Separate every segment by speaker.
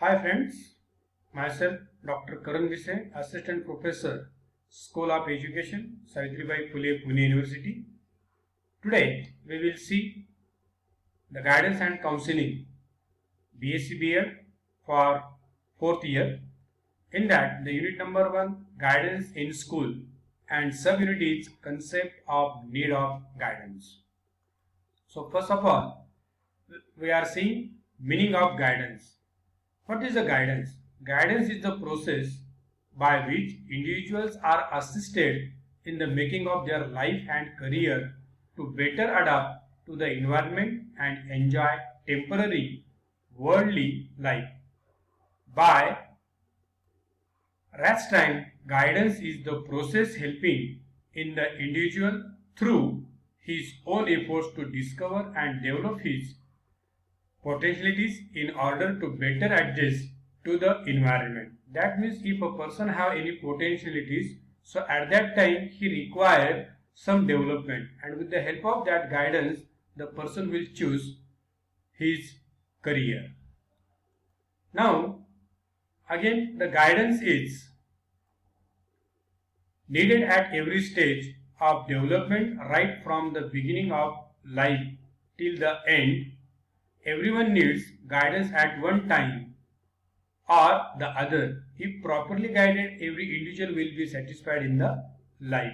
Speaker 1: Hi friends, myself Dr. Karan Vise, Assistant Professor, School of Education, Savitribai Phule, Pune University. Today we will see the guidance and counseling BSc BL for 4th year. In that, the unit number 1, guidance in school, and sub-unit is concept of need of guidance. So first of all, we are seeing meaning of guidance. What is the guidance? Guidance is the process by which individuals are assisted in the making of their life and career to better adapt to the environment and enjoy temporary worldly life. By rest time, guidance is the process helping in the individual through his own efforts to discover and develop his potentialities in order to better adjust to the environment. That means if a person have any potentialities, so at that time he require some development, and with the help of that guidance the person will choose his career. Now again, the guidance is needed at every stage of development, right from the beginning of life till the end. Everyone needs guidance at one time or the other. If properly guided, every individual will be satisfied in the life.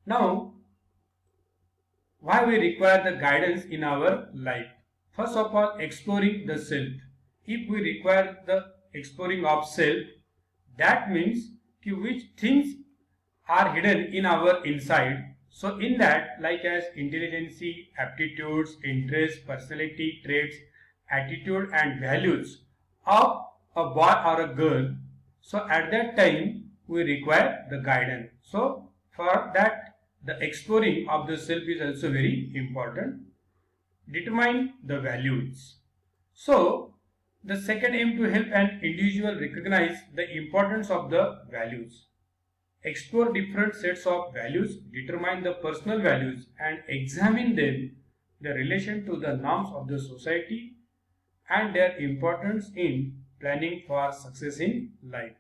Speaker 1: Now, why we require the guidance in our life? First of all, exploring the self. If we require the exploring of self, that means which things are hidden in our inside. So in that, like as intelligence, aptitudes, interests, personality, traits, attitude and values of a boy or a girl, so at that time we require the guidance. So for that, the exploring of the self is also very important. Determine the values. So the second aim to help an individual recognize the importance of the values. Explore different sets of values, determine the personal values and examine them, the relation to the norms of the society and their importance in planning for success in life.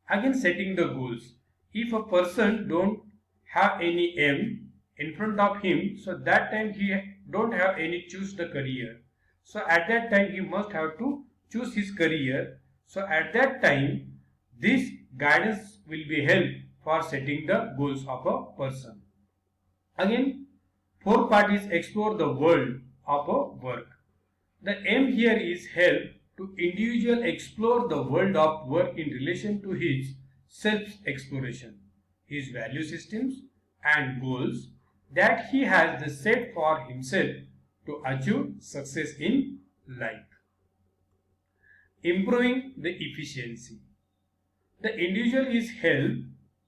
Speaker 1: Again, setting the goals. If a person don't have any aim in front of him, so that time he don't have any choose the career. So at that time he must have to choose his career. So at that time this guidance will be helped for setting the goals of a person. Again, fourth part is explore the world of a work. The aim here is help to individual explore the world of work in relation to his self-exploration, his value systems and goals that he has the set for himself to achieve success in life. Improving the efficiency. The individual is helped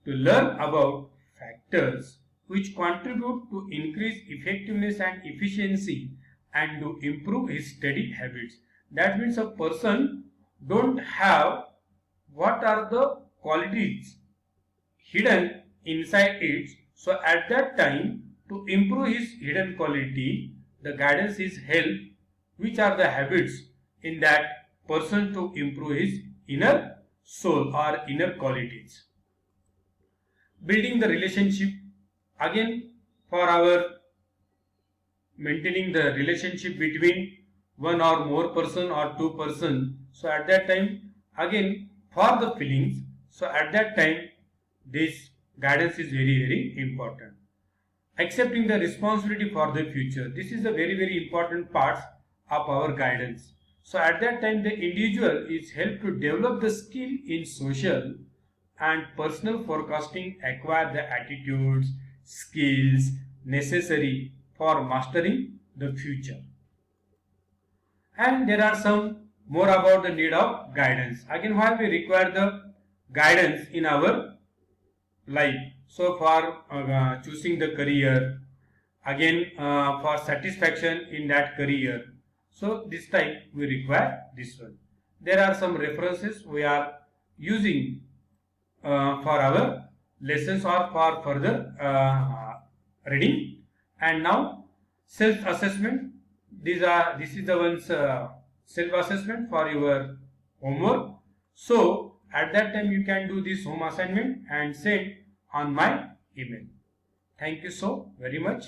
Speaker 1: to learn about factors which contribute to increase effectiveness and efficiency and to improve his study habits. That means a person don't have what are the qualities hidden inside it. So at that time, to improve his hidden quality, the guidance is help which are the habits in that person to improve his inner soul or inner qualities. Building the relationship. Again, for our maintaining the relationship between one or more person or two person, so at that time again for the feelings, so at that time this guidance is very important. Accepting the responsibility for the future. This is a very important part of our guidance. So at that time the individual is helped to develop the skill in social and personal forecasting, acquire the attitudes, skills necessary for mastering the future. And there are some more about the need of guidance. Again, why we require the guidance in our life. So for choosing the career, again for satisfaction in that career. So this type we require this one. There are some references we are using for our lessons or for further reading. And now self-assessment. This is the one's self-assessment for your homework. So at that time you can do this home assignment and send on my email. Thank you so very much.